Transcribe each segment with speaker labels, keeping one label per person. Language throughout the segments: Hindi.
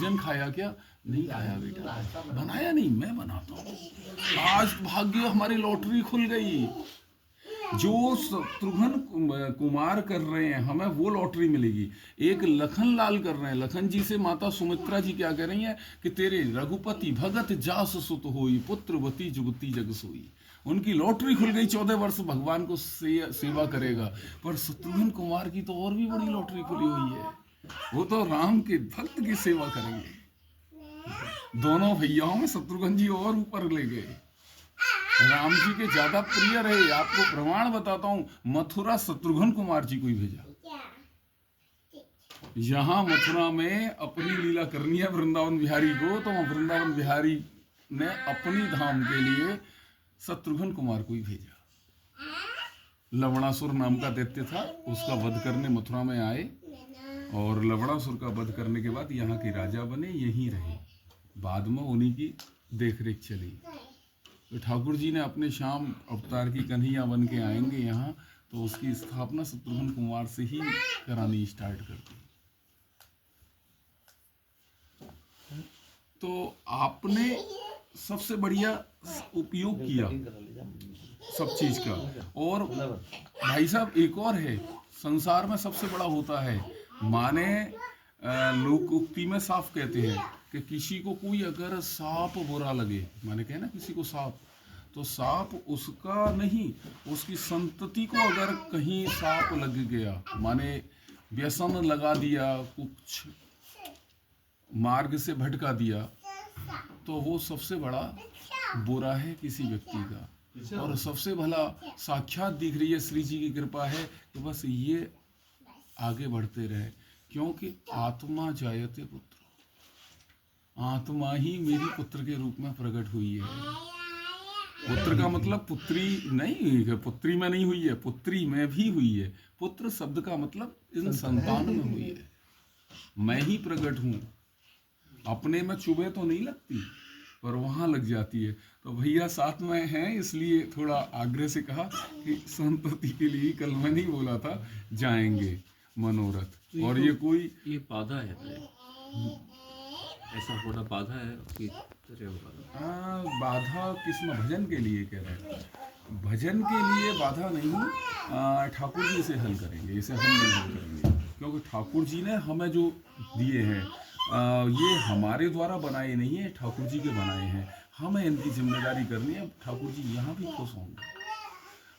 Speaker 1: भोजन खाया क्या? नहीं खाया बेटा। बनाया नहीं, मैं बनाता हूँ। आज भाग्य हमारी लॉटरी खुल गई। जो शत्रुघ्न कुमार कर रहे हैं हमें वो लॉटरी मिलेगी। एक लखन लाल कर रहे हैं, लखन जी से माता सुमित्रा जी क्या कह रही हैं कि तेरे रघुपति भगत जास सुत होई, पुत्रवती जुगती जग सोई। उनकी लॉटरी खुल गई, 14 वर्ष भगवान को सेवा करेगा। पर शत्रुघ्न कुमार की तो और भी बड़ी लॉटरी खुली हुई है, वो तो राम के भक्त की सेवा करेंगे। दोनों भैयाओं में शत्रुघ्न जी और ऊपर ले गए, राम जी के ज्यादा प्रिय रहे। आपको प्रमाण बताता हूं, मथुरा शत्रुघ्न कुमार जी को ही भेजा। यहां मथुरा में अपनी लीला करनी है वृंदावन बिहारी को, तो वृंदावन बिहारी ने अपनी धाम के लिए शत्रुघ्न कुमार को ही भेजा। लवणासुर नाम का दैत्य था, उसका वध करने मथुरा में आए, और लवणासुर का वध करने के बाद यहाँ के राजा बने, यहीं रहे। बाद में उन्हीं की देखरेख चली। तो ठाकुर जी ने अपने श्याम अवतार की कन्हैया बन के आएंगे यहाँ, तो उसकी स्थापना शत्रुघ्न कुमार से ही करानी स्टार्ट कर दी। तो आपने सबसे बढ़िया उपयोग किया सब चीज का। और भाई साहब एक और है, संसार में सबसे बड़ा होता है, माने लोकोक्ति में साफ कहते हैं कि किसी को कोई अगर सांप बुरा लगे, माने कहे ना किसी को सांप, तो सांप उसका नहीं, उसकी संतति को अगर कहीं सांप लग गया, माने व्यसन लगा दिया, कुछ मार्ग से भटका दिया, तो वो सबसे बड़ा बुरा है किसी व्यक्ति का। और सबसे भला साक्षात दिख रही है, श्री जी की कृपा है कि बस ये आगे बढ़ते रहे, क्योंकि आत्मा जायते पुत्र, आत्मा ही मेरी पुत्र के रूप में प्रकट हुई है। पुत्र का मतलब पुत्री नहीं, पुत्री में नहीं हुई है, पुत्री में भी हुई है। पुत्र शब्द का मतलब इन संतान में हुई है। मैं ही प्रकट हूं, अपने में चुभे तो नहीं लगती, पर वहां लग जाती है। तो भैया साथ में हैं, इसलिए थोड़ा आग्रह से कहा कि संतति के लिए कल मैं नहीं बोला था, जाएंगे मनोरथ।
Speaker 2: तो
Speaker 1: और ये कोई
Speaker 2: ये बाधा है, ऐसा थोड़ा बाधा है कि
Speaker 1: बाधा किसमें? भजन के लिए कह रहे हैं, भजन के लिए बाधा नहीं, ठाकुर जी से हल करेंगे, इसे हम नहीं हल करेंगे, क्योंकि ठाकुर जी ने हमें जो दिए हैं ये हमारे द्वारा बनाए नहीं है, ठाकुर जी के बनाए हैं। हमें इनकी जिम्मेदारी करनी है। ठाकुर जी यहाँ भी खुश होंगे।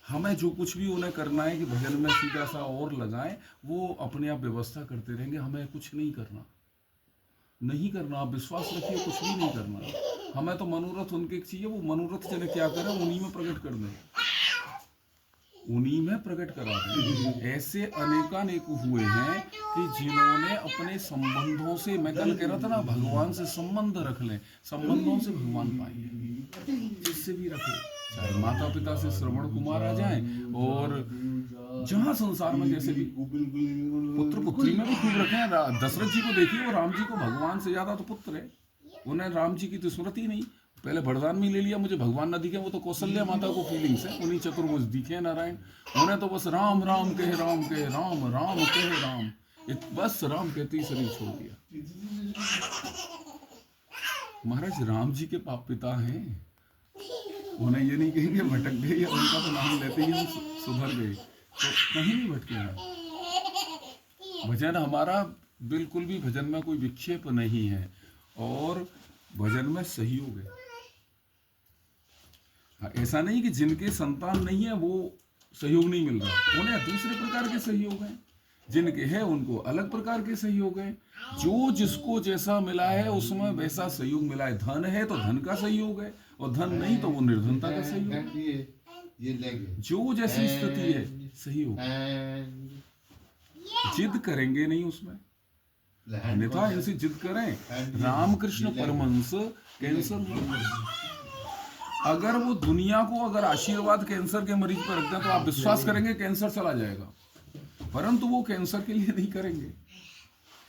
Speaker 1: हमें जो कुछ भी उन्हें करना है कि भजन में सीधा सा और लगाएं, वो अपने आप व्यवस्था करते रहेंगे। हमें कुछ नहीं करना, नहीं करना, आप विश्वास रखिए, कुछ भी नहीं करना। हमें तो मनोरथ उनके चाहिए, वो मनोरथ जने क्या करें, उन्हीं में प्रकट कर दें, उन्हीं में प्रकट करा दें। ऐसे अनेकानेक हुए हैं कि जिन्होंने अपने संबंधों से, मैं कल कह रहा था ना, भगवान से संबंध रख लें, संबंधों से भगवान पाएंगे, जिससे भी रखे, चाहे माता पिता से श्रवण कुमार आ जाएं, और जहां संसार में जैसे भी पुत्र पुत्री में भी खूब रखें। दशरथ जी को देखिए, वो राम जी को भगवान से ज्यादा तो पुत्र है, उन्हें राम जी की तो स्मृति नहीं। पहले वरदान में ले लिया, मुझे भगवान न दिखे, वो तो कौशल्या माता को फीलिंग्स है, उन्हीं चतुर्भुज दिखे नारायण। उन्हें तो बस राम राम कहे, राम कहे राम, राम कहे राम, बस राम कहते ही शरीर छोड़ दिया। महाराज राम जी के पाप पिता हैं, उन्हें ये नहीं कहेंगे भटक गए, या उनका तो नाम लेते ही हम सुधर गए, तो कहीं नहीं भटके हैं। भजन हमारा बिल्कुल भी, भजन में कोई विक्षेप नहीं है, और भजन में सहयोग है। ऐसा नहीं कि जिनके संतान नहीं है वो सहयोग नहीं मिल रहा, उन्हें दूसरे प्रकार के सहयोग हैं, जिनके हैं उनको अलग प्रकार के सहयोग हैं। जो जिसको जैसा मिला है उसमें वैसा सहयोग मिला है। धन है तो धन का सहयोग है, और धन नहीं तो वो निर्धनता का सहयोग है। जो जैसी स्थिति है सहयोग, जिद करेंगे नहीं उसमें, अन्यथा इनसे जिद करें। रामकृष्ण परमहंस कैंसर, अगर वो दुनिया को अगर आशीर्वाद कैंसर के मरीज पर रखते हैं तो आप विश्वास करेंगे कैंसर चला जाएगा, परंतु वो कैंसर के लिए नहीं करेंगे।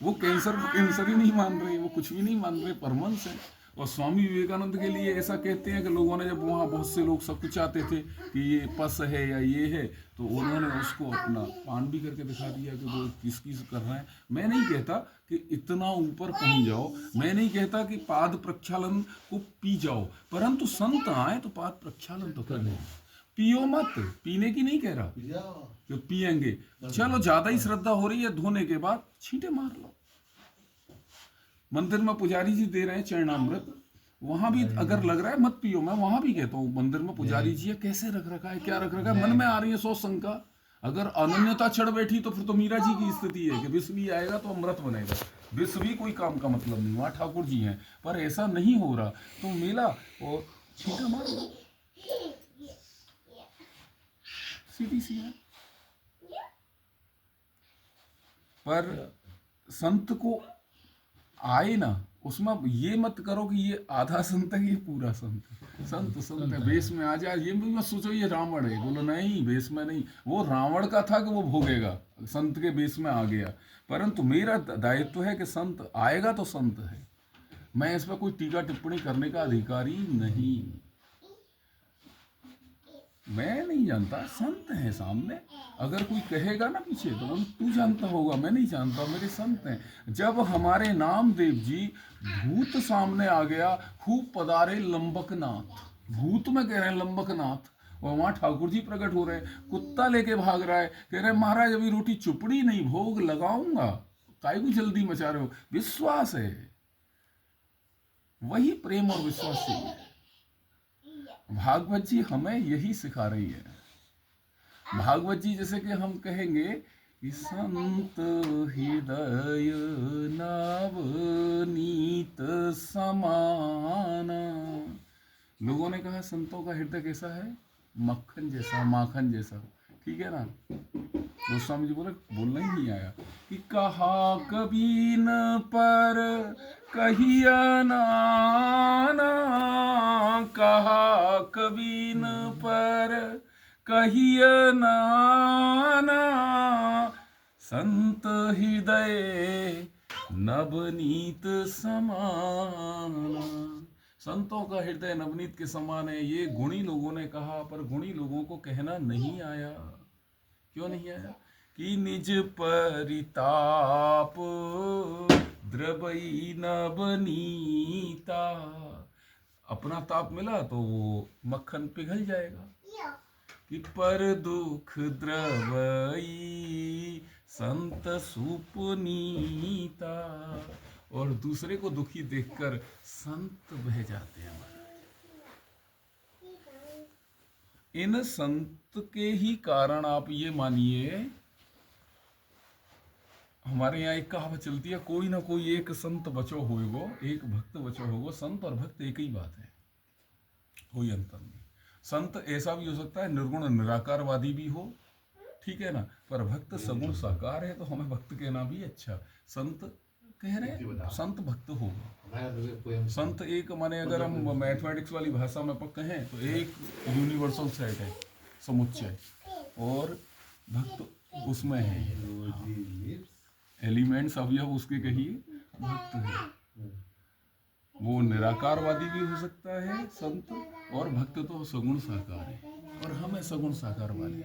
Speaker 1: वो कैंसर ही नहीं मान रहे, वो कुछ भी नहीं मान रहे, परमहंस है। और स्वामी विवेकानंद के लिए ऐसा कहते हैं कि लोगों ने जब वहाँ बहुत से लोग सब कुछ चाहते थे कि ये पस है या ये है, तो उन्होंने उसको अपना पान भी करके दिखा दिया कि वो किस किस कर रहे हैं। मैं नहीं कहता कि इतना ऊपर पहुंच जाओ, मैं नहीं कहता कि पाद प्रक्षालन को पी जाओ, परंतु संत आए तो पाद प्रक्षालन तो कर लो। पियो मत, पीने की नहीं कह रहा कि पिएंगे, चलो ज्यादा ही श्रद्धा हो रही है, धोने के बाद छींटे मार लो। मंदिर में पुजारी जी दे रहे हैं चरणामृत, वहां भी अगर लग रहा है मत पियो, मैं वहां भी कहता हूँ मंदिर में पुजारी जी है कैसे रख रखा है, क्या रख रखा है, मन में आ रही है सोच शंका। अगर अनन्यता चढ़ बैठी तो फिर तो मीरा जी की स्थिति है कि विष भी आएगा तो अमृत बनेगा, विष भी कोई काम का मतलब नहीं, वहां ठाकुर जी हैं, पर ऐसा नहीं हो रहा तो मेला और छींटा मार लो, सीधी सी है। पर संत को आए ना, उसमें ये मत करो कि ये आधा संत है, ये पूरा संत है। संत है, वेश में आ जाए, ये भी मत सोचो ये रावण है, बोलो नहीं वेश में नहीं, वो रावण का था कि वो भोगेगा, संत के वेश में आ गया। परंतु मेरा दायित्व है कि संत आएगा तो संत है, मैं इस पर कोई टीका टिप्पणी करने का अधिकारी नहीं। मैं नहीं जानता, संत है सामने, अगर कोई कहेगा ना पीछे तो बोल तू जानता होगा, मैं नहीं जानता, मेरे संत हैं। जब हमारे नामदेव जी भूत सामने आ गया, खूब पधारे लंबकनाथ, भूत में कह रहे हैं लंबकनाथ, और वहां ठाकुर जी प्रकट हो रहे हैं, कुत्ता लेके भाग रहा है, कह रहे महाराज अभी रोटी चुपड़ी नहीं, भोग लगाऊंगा, काहे को जल्दी मचा रहे हो। विश्वास है, वही प्रेम और विश्वास चाहिए। भागवत जी हमें यही सिखा रही है। भागवत जी जैसे कि हम कहेंगे कि संत हृदय नवनीत समान। लोगों ने कहा संतों का हृदय कैसा है, मक्खन जैसा, माखन जैसा, ठीक है ना। गोस्वामी जी बोले, बोलना ही नहीं आया कि कहा कबीन पर कहिया नाना, कहा कबीन पर कहिया नाना, संत हृदय नवनीत समान। संतों का हृदय नवनीत के समान है, ये गुणी लोगों ने कहा, पर गुणी लोगों को कहना नहीं आया। क्यों नहीं आया कि निज परिताप द्रवई नवनीता, अपना ताप मिला तो वो मक्खन पिघल जाएगा। कि पर दुख द्रवई संत सुपनीता, और दूसरे को दुखी देखकर संत बह जाते हैं। इन संत के ही कारण आप ये मानिए, हमारे यहाँ एक कहावत चलती है, कोई ना कोई एक संत बचो होएगो, एक भक्त बचो होगो। संत और भक्त एक ही बात है, कोई अंतर नहीं। संत ऐसा भी हो सकता है निर्गुण निराकारवादी भी हो, ठीक है ना, पर भक्त सगुण साकार है, तो हमें भक्त कहना भी अच्छा। संत कह रहे हैं, संत भक्त होगा। संत एक माने, अगर हम मैथमेटिक्स वाली भाषा में कहें तो एक यूनिवर्सल सेट है, समुच्चय, और भक्त उसमें है एलिमेंट्स, अवयव उसके कहिए, भक्त है। वो निराकारवादी भी हो सकता है संत, और भक्त तो सगुण साकार है, और हमें सगुण साकार वाले।